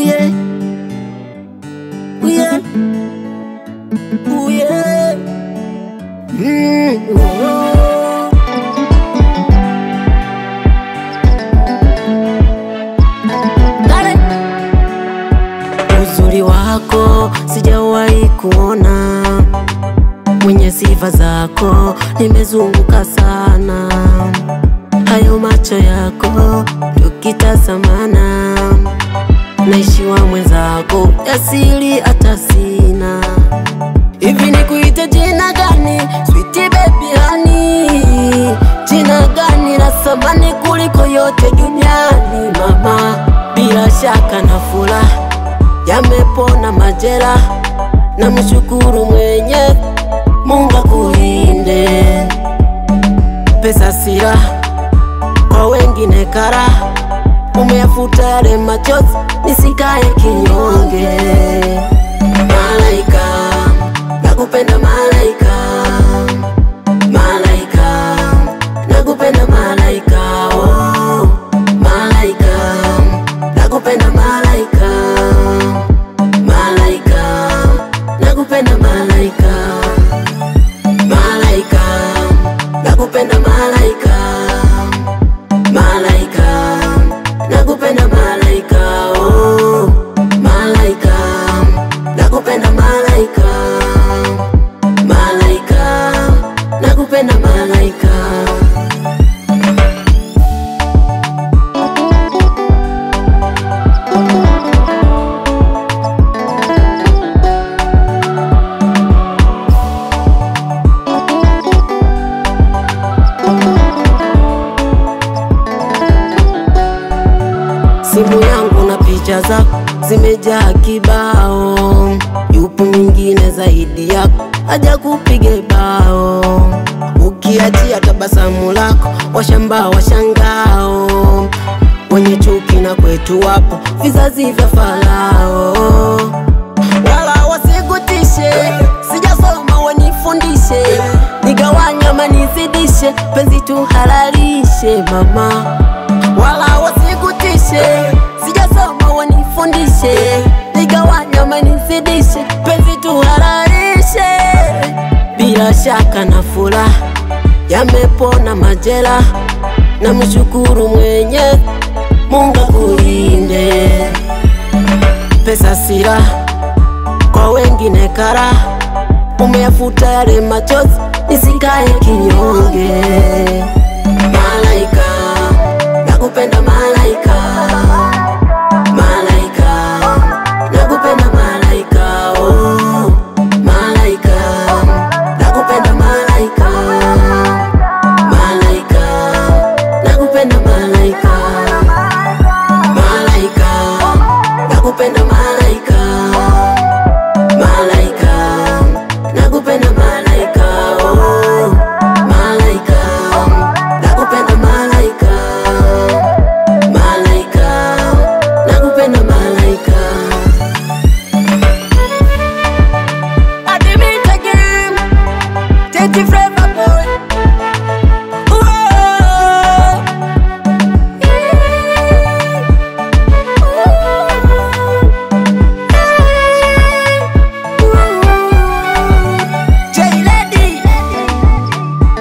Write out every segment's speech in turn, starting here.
yeah, yeah, yeah. Uzuri wako sijawahi kuona, mwenye sifa zako nimezunguka sana. Hayo macho yako tukitazamana, naishiwa mwenzako, asili hata sina. Hivi nikuite jina gani? Sweetie baby honey, jina gani la thamani kuliko yote duniani mama? Bila shaka na furaha yamepona majera, na mshukuru mwenye Mungu akulinde. Pesa sira kwa wengine kara, umeyafuta yale machozi nisikae kinyonge. Malaika, nakupenda malaika, malaika, nakupenda malaika, oh. Malaika, nakupenda malaika, malaika, nakupenda malaika, malaika, nakupenda malaika, malaika, nakupenda malaika, oh. Malaika, nakupenda malaika, malaika, nakupenda malaika. Simu yangu na picha zako zimejaa kibao, yupo mwingine zaidi yako aja kupige bao. Ukiachia tabasamu lako washamba washangao, wenye chuki na kwetu wapo vizazi vya Farao. Wala wasikutishe, sijasoma wanifundishe, nigawanya manizidishe, penzi tuhalalishe mama. Wala wasikutishe, sijasoma wanifundishe, nigawanya manizidishe, penzi tuhalalishe. Bila shaka na furaha yamepona majera, na mshukuru mwenye Mungu akulinde. Pesa sira kwa wengine kara, umeyafuta yale machozi nisikae kinyonge. Malaika, nakupenda malaika, malaika, nakupenda malaika, oh. Malaika, nakupenda malaika, malaika, nakupenda malaika, malaika, nakupenda malaika, malaika, nakupenda malaika, oh. Malaika, nakupenda malaika, malaika, nakupenda malaika. Admit again, Teddy Forever boy. J-Lady,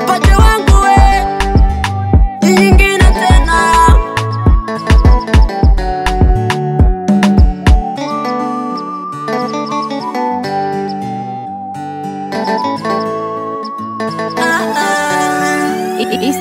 pacha wangu we, nyingine tena. It's